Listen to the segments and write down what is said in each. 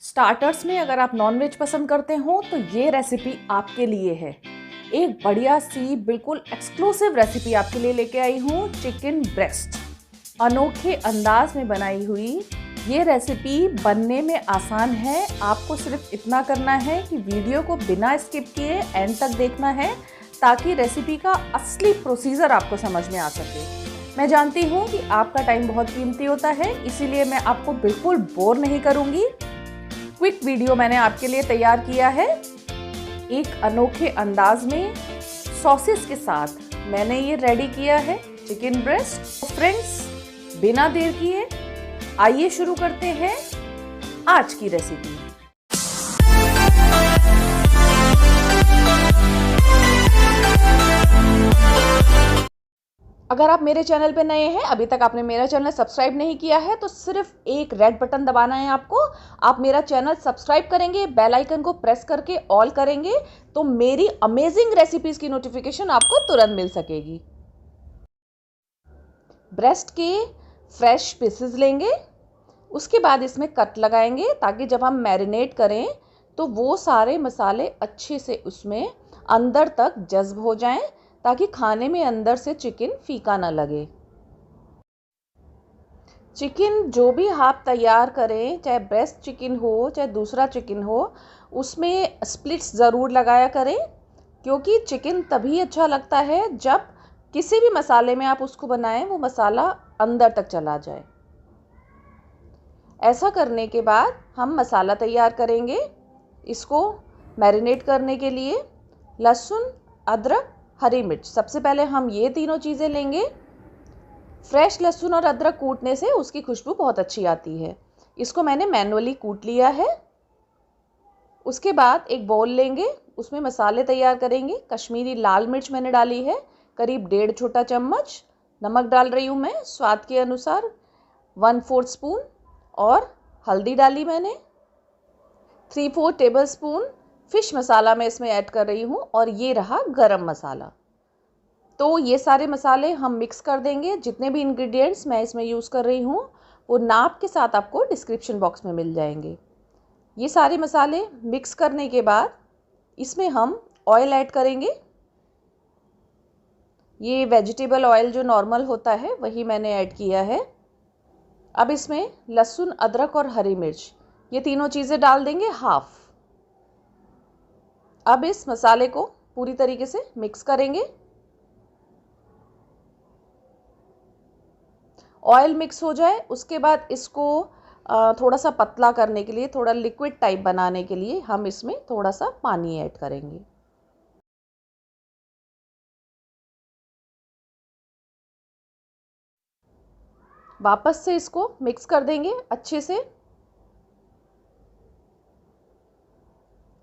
Starters में अगर आप नॉनवेज पसंद करते हो तो ये रेसिपी आपके लिए है। एक बढ़िया सी बिल्कुल एक्सक्लूसिव रेसिपी आपके लिए लेके आई हूँ, चिकन ब्रेस्ट। अनोखे अंदाज में बनाई हुई ये रेसिपी बनने में आसान है। आपको सिर्फ इतना करना है कि वीडियो को बिना स्किप किए एंड तक देखना है ताकि रेसिपी का असली प्रोसीजर आपको समझ में आ सके। मैं जानती हूँ कि आपका टाइम बहुत कीमती होता है, इसीलिए मैं आपको बिल्कुल बोर नहीं करूँगी। क्विक वीडियो मैंने आपके लिए तैयार किया है। एक अनोखे अंदाज में सॉसेस के साथ मैंने ये रेडी किया है चिकन ब्रेस्ट। फ्रेंड्स, बिना देर किए आइए शुरू करते हैं आज की रेसिपी। अगर आप मेरे चैनल पे नए हैं, अभी तक आपने मेरा चैनल सब्सक्राइब नहीं किया है, तो सिर्फ एक रेड बटन दबाना है आपको। आप मेरा चैनल सब्सक्राइब करेंगे, बेल आइकन को प्रेस करके ऑल करेंगे तो मेरी अमेजिंग रेसिपीज की नोटिफिकेशन आपको तुरंत मिल सकेगी। ब्रेस्ट के फ्रेश पीसेस लेंगे, उसके बाद इसमें कट लगाएंगे ताकि जब हम मैरिनेट करें तो वो सारे मसाले अच्छे से उसमें अंदर तक जज्ब हो जाएं, ताकि खाने में अंदर से चिकन फीका ना लगे। चिकन जो भी आप तैयार करें, चाहे ब्रेस्ट चिकन हो चाहे दूसरा चिकन हो, उसमें स्प्लिट्स ज़रूर लगाया करें, क्योंकि चिकन तभी अच्छा लगता है जब किसी भी मसाले में आप उसको बनाएं वो मसाला अंदर तक चला जाए। ऐसा करने के बाद हम मसाला तैयार करेंगे। इसको मैरिनेट करने के लिए लहसुन, अदरक, हरी मिर्च, सबसे पहले हम ये तीनों चीज़ें लेंगे। फ्रेश लहसुन और अदरक कूटने से उसकी खुशबू बहुत अच्छी आती है। इसको मैंने मैनुअली कूट लिया है। उसके बाद एक बाउल लेंगे, उसमें मसाले तैयार करेंगे। कश्मीरी लाल मिर्च मैंने डाली है करीब 1.5 छोटा चम्मच। नमक डाल रही हूँ मैं स्वाद के अनुसार 1/4 स्पून, और हल्दी डाली मैंने 3/4 टेबल स्पून। फिश मसाला मैं इसमें ऐड कर रही हूँ, और ये रहा गरम मसाला। तो ये सारे मसाले हम मिक्स कर देंगे। जितने भी इंग्रेडिएंट्स मैं इसमें यूज़ कर रही हूँ वो नाप के साथ आपको डिस्क्रिप्शन बॉक्स में मिल जाएंगे। ये सारे मसाले मिक्स करने के बाद इसमें हम ऑयल ऐड करेंगे। ये वेजिटेबल ऑयल जो नॉर्मल होता है वही मैंने ऐड किया है। अब इसमें लहसुन, अदरक और हरी मिर्च, ये तीनों चीज़ें डाल देंगे हाफ। अब इस मसाले को पूरी तरीके से मिक्स करेंगे। ऑयल मिक्स हो जाए उसके बाद इसको थोड़ा सा पतला करने के लिए, थोड़ा लिक्विड टाइप बनाने के लिए हम इसमें थोड़ा सा पानी ऐड करेंगे। वापस से इसको मिक्स कर देंगे अच्छे से।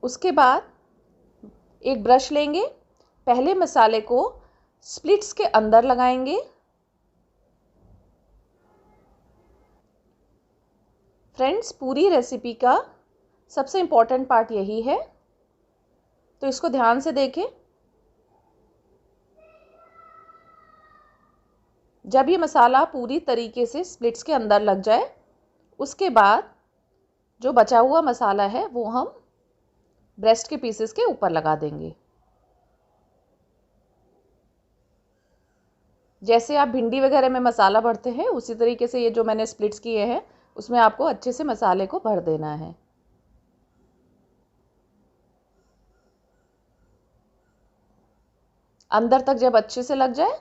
उसके बाद एक ब्रश लेंगे, पहले मसाले को स्प्लिट्स के अंदर लगाएंगे। फ्रेंड्स, पूरी रेसिपी का सबसे इम्पॉर्टेंट पार्ट यही है, तो इसको ध्यान से देखें। जब ये मसाला पूरी तरीके से स्प्लिट्स के अंदर लग जाए उसके बाद जो बचा हुआ मसाला है वो हम ब्रेस्ट के पीसेस के ऊपर लगा देंगे। जैसे आप भिंडी वगैरह में मसाला भरते हैं उसी तरीके से ये जो मैंने स्प्लिट्स किए हैं उसमें आपको अच्छे से मसाले को भर देना है। अंदर तक जब अच्छे से लग जाए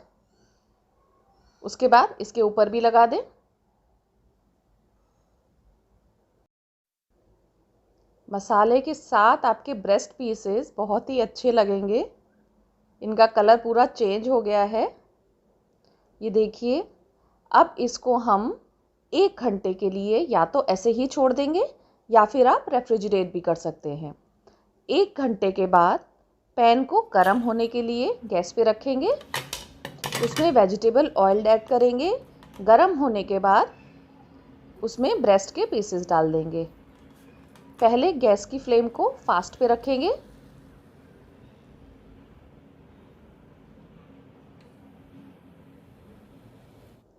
उसके बाद इसके ऊपर भी लगा दें। मसाले के साथ आपके ब्रेस्ट पीसेस बहुत ही अच्छे लगेंगे। इनका कलर पूरा चेंज हो गया है, ये देखिए। अब इसको हम 1 घंटे के लिए या तो ऐसे ही छोड़ देंगे या फिर आप रेफ्रिजरेट भी कर सकते हैं। 1 घंटे के बाद पैन को गर्म होने के लिए गैस पे रखेंगे। उसमें वेजिटेबल ऑयल ऐड करेंगे। गर्म होने के बाद उसमें ब्रेस्ट के पीसेस डाल देंगे। पहले गैस की फ्लेम को फास्ट पे रखेंगे।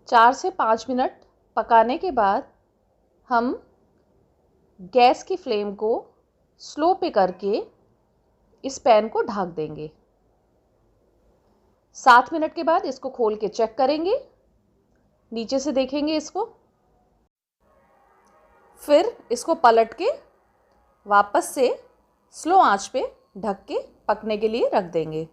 चार से 5 मिनट पकाने के बाद हम गैस की फ्लेम को स्लो पे करके इस पैन को ढक देंगे। 7 मिनट के बाद इसको खोल के चेक करेंगे, नीचे से देखेंगे इसको, फिर इसको पलट के वापस से स्लो आंच पे ढक के पकने के लिए रख देंगे।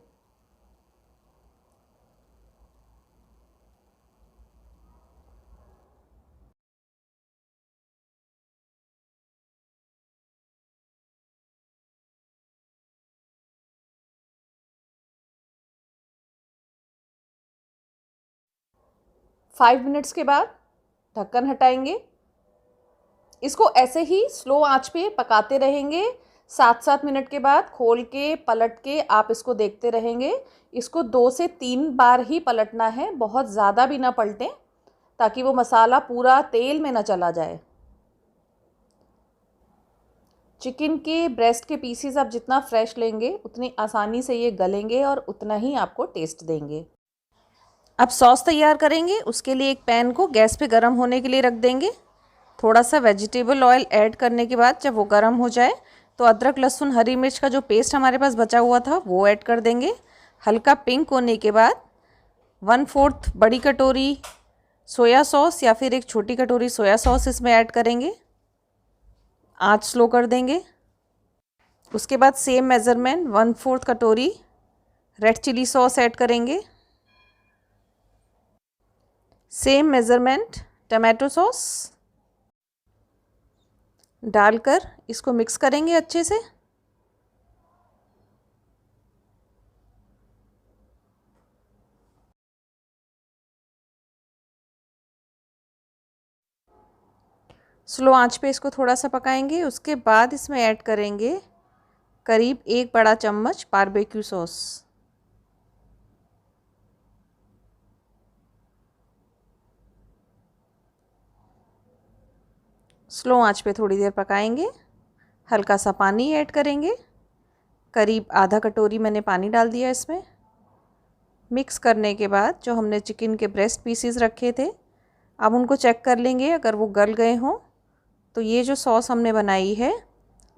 फाइव मिनट्स के बाद ढक्कन हटाएंगे। इसको ऐसे ही स्लो आंच पे पकाते रहेंगे। 7-7 मिनट के बाद खोल के पलट के आप इसको देखते रहेंगे। इसको 2 से 3 बार ही पलटना है, बहुत ज़्यादा भी ना पलटें, ताकि वो मसाला पूरा तेल में ना चला जाए। चिकन के ब्रेस्ट के पीसीज आप जितना फ्रेश लेंगे उतनी आसानी से ये गलेंगे और उतना ही आपको टेस्ट देंगे। अब सॉस तैयार करेंगे। उसके लिए एक पैन को गैस पे गरम होने के लिए रख देंगे। थोड़ा सा वेजिटेबल ऑयल ऐड करने के बाद जब वो गरम हो जाए तो अदरक लहसुन हरी मिर्च का जो पेस्ट हमारे पास बचा हुआ था वो ऐड कर देंगे। हल्का पिंक होने के बाद 1/4 बड़ी कटोरी सोया सॉस या फिर एक छोटी कटोरी सोया सॉस इसमें ऐड करेंगे। आँच स्लो कर देंगे। उसके बाद सेम मेज़रमेंट 1/4 कटोरी रेड चिली सॉस ऐड करेंगे। सेम मेज़रमेंट टमाटो सॉस डालकर इसको मिक्स करेंगे अच्छे से। स्लो आंच पे इसको थोड़ा सा पकाएंगे। उसके बाद इसमें ऐड करेंगे करीब 1 बड़ा चम्मच बारबेक्यू सॉस। स्लो आंच पे थोड़ी देर पकाएंगे। हल्का सा पानी ऐड करेंगे, करीब आधा कटोरी मैंने पानी डाल दिया इसमें। मिक्स करने के बाद जो हमने चिकन के ब्रेस्ट पीसीज रखे थे अब उनको चेक कर लेंगे। अगर वो गल गए हों तो ये जो सॉस हमने बनाई है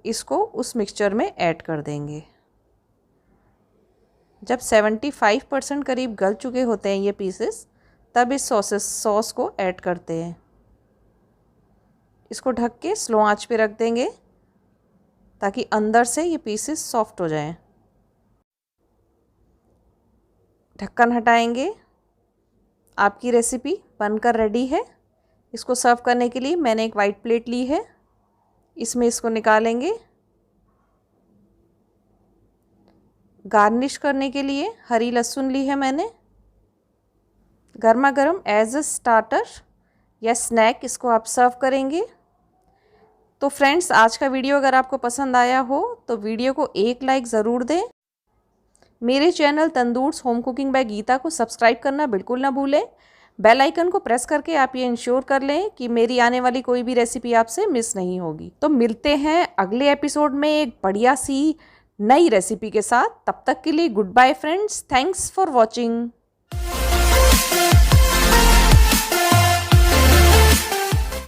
इसको उस मिक्सचर में ऐड कर देंगे। जब 75% करीब गल चुके होते हैं ये पीसेस तब इस सॉस को ऐड करते हैं। इसको ढक के स्लो आंच पे रख देंगे ताकि अंदर से ये पीसेस सॉफ्ट हो जाएं। ढक्कन हटाएंगे। आपकी रेसिपी बनकर रेडी है। इसको सर्व करने के लिए मैंने एक वाइट प्लेट ली है, इसमें इसको निकालेंगे। गार्निश करने के लिए हरी लहसुन ली है मैंने। गर्मा गर्म एज अ स्टार्टर या स्नैक इसको आप सर्व करेंगे। तो फ्रेंड्स, आज का वीडियो अगर आपको पसंद आया हो तो वीडियो को एक लाइक ज़रूर दें। मेरे channel Tandoor's home cooking by Geeta को सब्सक्राइब करना बिल्कुल ना भूलें। बेल आइकन को प्रेस करके आप ये इंश्योर कर लें कि मेरी आने वाली कोई भी रेसिपी आपसे मिस नहीं होगी। तो मिलते हैं अगले एपिसोड में एक बढ़िया सी नई रेसिपी के साथ। तब तक के लिए good bye friends. Thanks for watching.